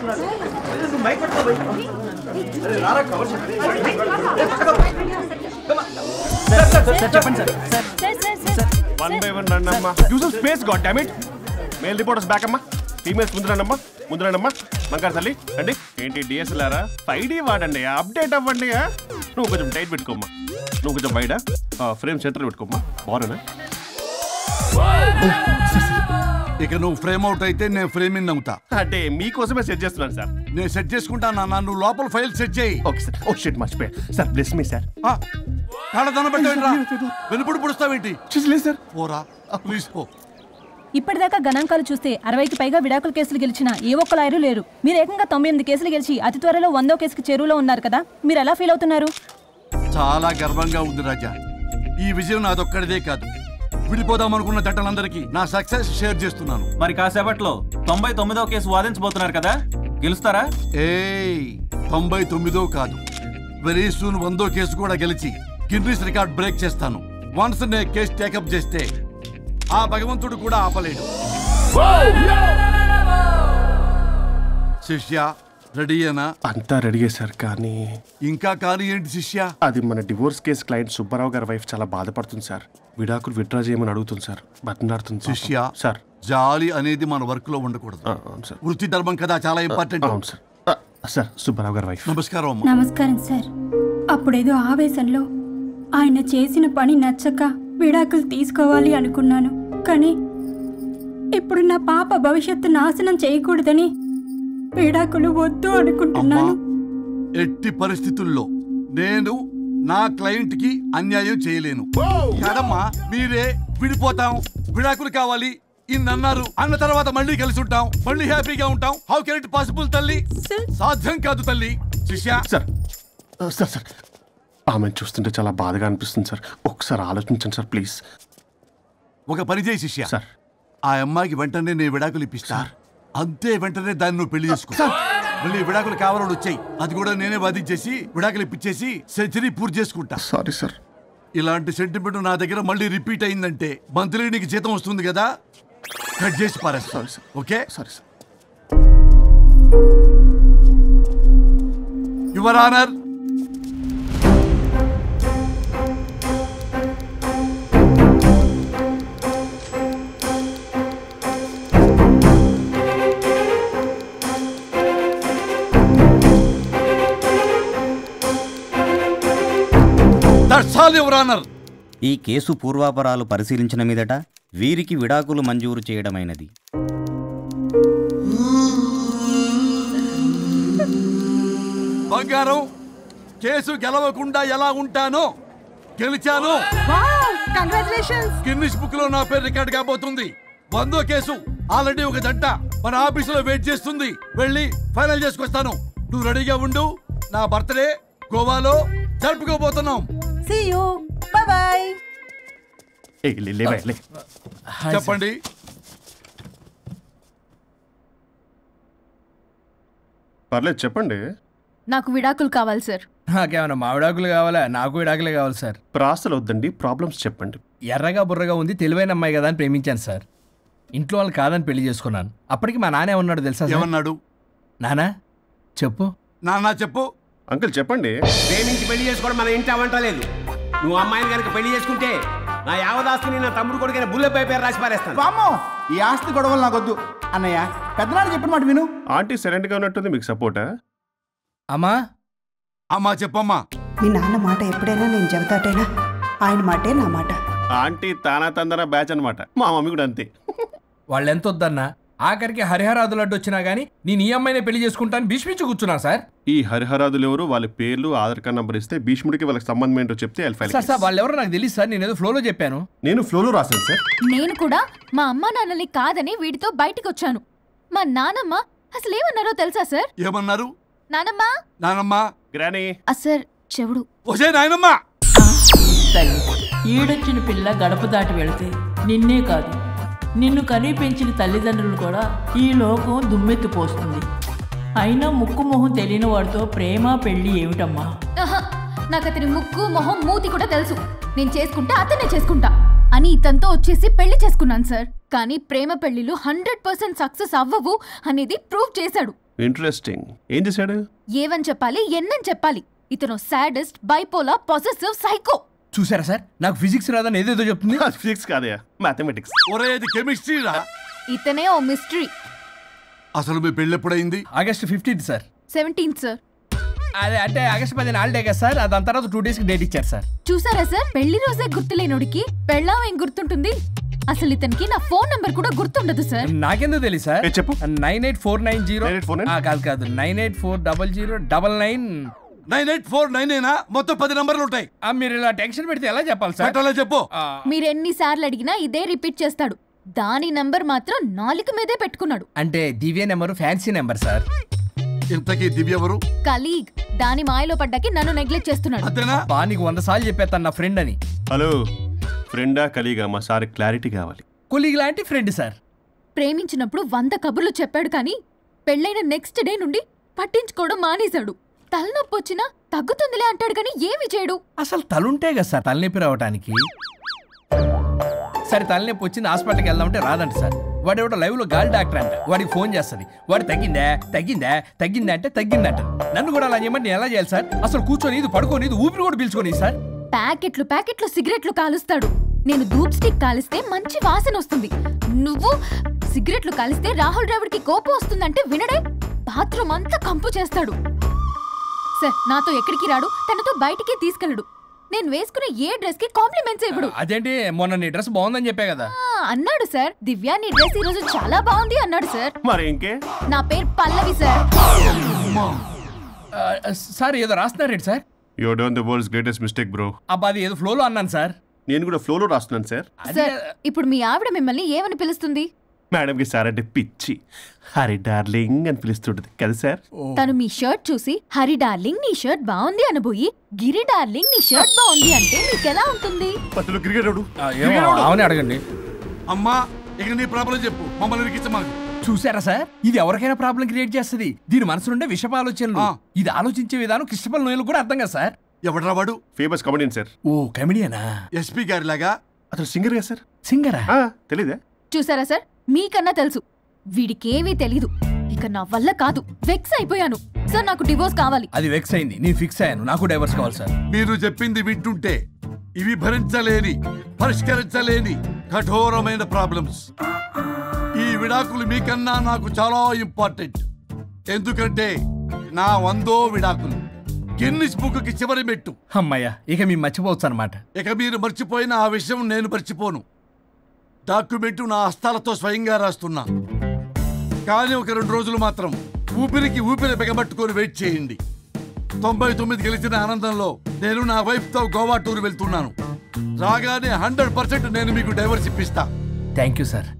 One by one run, use some space, goddammit. Male reporters back, amma. Females munduranamma. Mankar thalli, andi. Enti DSLR 5D vaadandi, update avvandi. Nuvu koncham tight pettukomma. Nuvu koncham wide frame center pettukomma. Baaruna. ఇక నువ్వు frame out అయితే నేను frame in అవుతా. అంటే మీకోసమే set చేస్తున్నాను sir. నేను set చేసుకుంటాను నాన్న, నువ్వు లోపల ఫైల్ సెట్ చేయి. Okay sir. ఓ షిట్ మర్చిపోయా సార్. Bless me sir. కాళ్ళదన పెట్టేంట్రా, వెనుపుడు పుడుస్తావేంటి? లేదు సార్. పోరా ప్లీజ్ పో. ఇప్పటిదాకా గణాంకాలు చూస్తే 60కి పైగా విడాకుల కేసులు గెలిచిన ఏ ఒక్క లాయరు లేరు. మీరు ఏకంగా 98 కేసులు గెలిచి అతి త్వరలో 100వ కేసుకి చేరువలో ఉన్నారు కదా, మీరు ఎలా ఫీల్ అవుతున్నారు? చాలా గర్వంగా ఉంది రాజా. ఈ విజయం నాదొక్కడిదే కాదు, విడిపోదాం అనుకున్న జంటలందరికీ నా సక్సెస్ షేర్ చేస్తున్నాను. మరి కాసేపట్లో 99వ కేసు వాదించబోతున్నారు కదా, గెలుస్తారా? 99 కాదు, వెరీ సూన్ 100వ కేసు కూడా గెలిచి గిన్నిస్ రికార్డ్ బ్రేక్ చేస్తాను. వన్స్ నే కేసు టేకప్ చేస్తే ఆ భగవంతుడు కూడా ఆపలేడు. శిష్య రెడీయేనా? అంతా రెడీయే సార్. కానీ ఇంకా కానీ ఏంటి శిష్య? అది మన డివోర్స్ కేసు క్లయింట్ సుబ్బారావు గారి వైఫ్ చాలా బాధపడుతుంది సార్. విడాకులు విత్డ్రా చేయమని అడుగుతుంది సార్, బతినాడుతుంది. శిష్య సార్, జాలి అనేది మన వర్క్ లో ఉండకూడదు. వృత్తి ధర్మం కదా, చాలా ఇంపార్టెంట్. అవును సార్. సార్, సుబ్బారావు గారి వైఫ్. నమస్కారం. నమస్కారం సార్. అప్పుడేదో ఆవేశంలో ఆయన చేసిన పని నచ్చక విడాకులు తీసుకోవాలి అనుకున్నాను. కానీ ఇప్పుడు నా పాప భవిష్యత్తు నాశనం చేయకూడదని విడాకులు వద్దు అనుకుంటున్నాను. ఎట్టి పరిస్థితుల్లో నేను నా క్లయింట్ కి అన్యాయం చేయలేను కదమ్మా. మీరే విడిపోతాం, విడాకులు కావాలి ఇన్నన్నారు అన్న తర్వాత మళ్ళీ కలిసి ఉంటాం, మళ్ళీ హ్యాపీగా ఉంటాం. హౌ కెన్ ఇట్ పాసిబుల్ తల్లి? సాధ్యం కాదు తల్లి. శిష్య సార్, సార్ సార్ ఆమెను చూస్తుంటే చాలా బాధగా అనిపిస్తుంది సార్. ఒకసారి ఆలోచించండి సార్ ప్లీజ్. ఒక పని చేయి శిష్య, సార్ ఆ అమ్మాయికి వెంటనే నేను విడాకులు ఇప్పిస్తా. అంతే, వెంటనే దాన్ని నువ్వు పెళ్లి చేసుకో. మళ్ళీ విడాకులు కావాలని వచ్చాయి, అది కూడా నేనే వాదించేసి విడాకులు ఇప్పించేసి సెంచరీ పూర్తి చేసుకుంటా. Sorry sir. ఇలాంటి సెంటిమెంట్ నా దగ్గర మళ్ళీ రిపీట్ అయిందంటే మంత్లీ నీకు జీతం వస్తుంది కదా, కట్ చేసి పారేస్తా. Sorry sir. Okay sorry sir. Your honour, ఈ కేసు పూర్వాపరాలు పరిశీలించిన మీదట వీరికి విడాకులు మంజూరు చేయడమైనది. బంగారం, కేసు గెలవకుండా ఎలా ఉంటానో గెలిచాను. గిన్నిస్ బుక్ లో నా పేరు రికార్డ్ కాబోతుంది. 100వ కేసు ఆల్రెడీ ఒక జంట మన ఆఫీసులో వెయిట్ చేస్తుంది. వెళ్ళి ఫైనల్ చేసుకొస్తాను. నువ్వు రెడీగా ఉండు. నా బర్త్డే గోవాలో జరుపుకోబోతున్నాం. See you. Bye bye. చెప్పండి. పర్లేదు చెప్పండి. నాకు విడాకులు కావాలి సార్. నాకేమన్నా మా విడాకులు కావాలా? నాకు విడాకులే కావాలి సార్. ప్రాసలు వద్దండి, ప్రాబ్లమ్స్ చెప్పండి. ఎర్రగా బుర్రగా ఉంది, తెలివైన అమ్మాయి కదా అని ప్రేమించాను సార్. ఇంట్లో వాళ్ళు కాదని పెళ్లి చేసుకున్నాను. అప్పటికి మా నాన్న ఏమన్నాడు తెలుసా? ఏమన్నాడు? నానా చెప్పు. నాన్న చెప్పు. అంకుల్ చెప్పండి. ప్రేమించి పెళ్లి చేసుకోవడం మన ఇంటి అవంటలేదు. నువ్వు అమ్మాయిని కనుక పెళ్లి చేసుకుంటే నా యావదాస్తిని నా తమ్ముడు కొడుకైన బుల్లెపై పేరు రాసి పారేస్తాను. వామ్మో, ఈ ఆస్తి గొడవలు నాకొద్దు. అన్నయ్య, పెద్దనాడు చెప్పిన మాట విను. ఆంటీ సైలెంట్ గా ఉన్నట్టుంది, మీకు సపోర్టా? అమ్మా అమ్మా చెప్పమ్మా. మీ నాన్న మాట ఎప్పుడైనా నేను చెబుతాటేనా? ఆయన మాటే నా మాట. ఆంటీ తానా తందన బ్యాచ్ అనమాట. మా మమ్మీ కూడా అంతే. వాళ్ళు ఎంత వద్దన్నా ఆఖరికి హరిహరాదులు అడ్డు వచ్చినా గానీ నేను ఈ అమ్మాయినే పెళ్లి చేసుకుంటాను భీష్మించి కూర్చున్నా సార్. ఈ హరిహరాదులు ఎవరు, వాళ్ళ పేర్లు ఆధార్ కార్డ్ నంబర్ ఇస్తే భీష్ముడికి వాళ్ళకి సంబంధం ఏంటో చెప్తే సార్ వాళ్ళు ఎవరో నాకు తెలియదు సార్. నేను ఏదో ఫ్లోలో చెప్పాను. నేను ఫ్లోలో రాశాను సార్. నేను కూడా మా అమ్మా నాన్నని కాదని వీటితో బయటికి వచ్చాను. మా నానమ్మ అసలు ఏమన్నారో తెలుసా సార్? ఏమన్నారు? నానమ్మ నానమ్మ గ్రానీ సార్ చెవుడు. ఓసే నాయనమ్మ. తల్లి, ఈడొచ్చిన పిల్ల గడప దాటి వెళితే నిన్నే కాదు నిన్ను కనీ పెంచిన తల్లిదండ్రులు కూడా ఈ లోకం దుమ్మెత్తిపోస్తుంది. అయినా ముక్కు మొహం తెలియని వాడితో ప్రేమ పెళ్లి ఏమిటమ్మా? నాకు అతని ముక్కు మొహం మూతి కూడా తెలుసు. నేను చేసుకుంటా అతనే చేసుకుంటా అని ఇతనితో వచ్చేసి పెళ్లి చేసుకున్నాను సార్. కానీ ప్రేమ పెళ్లిలు 100% సక్సెస్ అవ్వవు అనేది ప్రూవ్ చేశాడు. ఇంట్రెస్టింగ్. ఏం చేశాడు? ఏవని చెప్పాలి, ఎన్నని చెప్పాలి? ఇతను సాడెస్ట్, బైపోలా, పొసెసివ్, సైకో. చూసారా సార్, నాకు ఫిజిక్స్ రాదని ఏదేదో చెప్తుంది. ఫిజిక్స్ కాదయా, మ్యాథమెటిక్స్. ఒరేది కెమిస్ట్రీ రా. ఇతనే ఓ మిస్టరీ. అసలు మీ పెళ్ళి ఎప్పుడైంది? August 15th sir. 17th sir. అదే అంటే ఆగస్ట్ 10 హాలిడే కదా సార్, దాని తర్వాత 2 days డేట్ ఇచ్చారు సార్. చూసారా సార్, పెళ్లి రోజే గుర్తులేనుడికి పెళ్ళాం ఏం గుర్తుంటుంది? అసలు ఇతనికి నా ఫోన్ నంబర్ కూడా గుర్తుండదు సార్. నాకెందుకు తెలియదు సార్? చెప్పు. 98490 కాదు 9840099. 98499 మొత్తం 10 నంబర్లు ఉంటాయి. మీరు ఇలా టెన్షన్ పెడితే ఎలా చెప్పాలి సార్? అలా చెప్పు. మీరు ఎన్నిసార్లు అడిగినా ఇదే రిపీట్ చేస్తాడు. దాని నంబర్ మాత్రం నాలుక మీదే పెట్టుకున్నాడు. అంటే దివ్య నెంబర్ ఫ్యాన్సీ నెంబర్ సార్. ఇంతకీ దివ్య ఎవరు? కలీగ్. దాని మాయలో పడ్డాకి నన్ను నెగ్లెక్ట్ చేస్తున్నాడు. నీకు 100 సార్లు చెప్పేస్తాను నా ఫ్రెండ్ అని. హలో, ఫ్రెండా కలీగా? మా సార్ క్లారిటీ కావాలి. కొలీగ్ లాంటి ఫ్రెండ్ సార్. ప్రేమించినప్పుడు 100 కబుర్లు చెప్పాడు కానీ పెళ్ళైన నెక్స్ట్ డే నుండి పట్టించుకోవడం మానేశాడు. తలనొప్పి వచ్చినా తగ్గుతుందిలే అంటాడు కానీ ఏమి చేయడు. అసలు తలుంటే కదా సార్ తలనొప్పి రావటానికి. సరే తలనొప్పి వచ్చింది హాస్పిటల్కి వెళ్దామంటే రాదంట సార్. వాడు ఎవడో లైవ్ లో గాలి డాక్టర్ అంట, వాడికి ఫోన్ చేస్తుంది. వాడు తగ్గిందా అంటే తగ్గిందంట. నన్ను కూడా అలా చేయమంటే ఎలా చేయాలి సార్? అసలు కూర్చొని ఇది పడుకోని ఇది ఊపిరి కూడా పీల్చుకొని సార్. ప్యాకెట్లు సిగరెట్లు కాలుస్తాడు. నేను ధూప్ స్టిక్ కాలిస్తే మంచి వాసన వస్తుంది. నువ్వు సిగరెట్లు కాలిస్తే రాహుల్ ద్రావిడ్కి కోపం వస్తుందంటే వినడే. బాత్రూమ్ అంతా కంపు చేస్తాడు. సార్, నాతో ఎక్కడికి రాడు, తనతో బయటికి తీసుకెళ్ళడు. నేను వేసుకునే ఏ డ్రెస్ కి కాంప్లిమెంట్స్ ఇవ్వడు. అదేంటి, మొన్న నీ డ్రెస్ బాగుందని చెప్పా కదా. అన్నాడు సార్. దివ్య నీ డ్రెస్ ఈ రోజు చాలా బాగుంది అన్నాడు సార్. మరి ఇంకే? నా పేరు పల్లవి సార్. సార్ ఏదో రాస్తున్నారేంటి sir? You are done the world's greatest mistake bro. అబ్బా అది ఏదో ఫ్లోలో అన్నాను సార్. నేను కూడా ఫ్లోలో రాస్తున్నాను సార్. సార్, ఇప్పుడు మీ ఆవిడ మిమ్మల్ని ఏమని పిలుస్తుంది? మేడంకి సార్ అంటే పిచ్చి. హరి డార్లింగ్ అని పిలుస్తుంటది కదా సార్. తను మీ షర్ట్ చూసి హరి డార్లింగ్ నీ షర్ట్ బాగుంది అనబోయి గిరి డార్లింగ్ నీ షర్ట్ బాగుంది అంటే మీకు ఎలా ఉంటుంది? పత్తులు క్రికెటరు. అవునే అడగండి. అమ్మా, ఇక నీ ప్రాబ్లం చెప్పు, మమ్మల్ని ఇరికించమాకు. చూసారా సార్, ఇది ఎవరికైనా ప్రాబ్లం క్రియేట్ చేస్తుంది. దీని మనసు నుండే విషప ఆలోచనలు. ఇది ఆలోచించే విధానం కృష్ణపల్ నోయలు కూడా అర్థం కదా సార్. ఎవడరా వాడు? Famous comedian sir. ఓ కమెడియనా? ఎస్పీ గారి లాగా. అతను సింగర్ కదా సార్. సింగరా? తెలీదా? చూసారా సార్, మీకన్నా తెలుసు. వీడికేమీ తెలీదు. ఇక నా వల్ల కాదు, వెక్స్ అయిపోయాను సార్. నాకు డివోర్స్ కావాలి. అది వెక్స్ అయింది, నేను ఫిక్స్ అయ్యాను. నాకు డైవర్స్ కావాలి సార్. మీరు చెప్పింది వింటుంటే ఇవి భరించలేని, పరిష్కరించలేని కఠోరమైన ప్రాబ్లమ్స్. ఈ విడాకులు మీకన్నా నాకు చాలా ఇంపార్టెంట్. ఎందుకంటే నా 100వ విడాకులు గిన్నిస్ బుక్కి చివరి మెట్టు. అమ్మయ్య, ఇక మేము మర్చిపోవచ్చు అనమాట. ఇక మీరు మర్చిపోయిన ఆ విషయం నేను మర్చిపోను. డాక్యుమెంట్ నా హస్తాలతో స్వయంగా రాస్తున్నా. కానీ ఒక 2 రోజులు మాత్రం ఊపిరికి ఊపిరి బిగబట్టుకొని వెయిట్ చేయండి. 99 గెలిచిన ఆనందంలో నేను నా వైఫ్తో గోవా టూర్ వెళ్తున్నాను. రాగానే 100% నేను మీకు డైవర్స్ ఇప్పిస్తా. Thank you sir.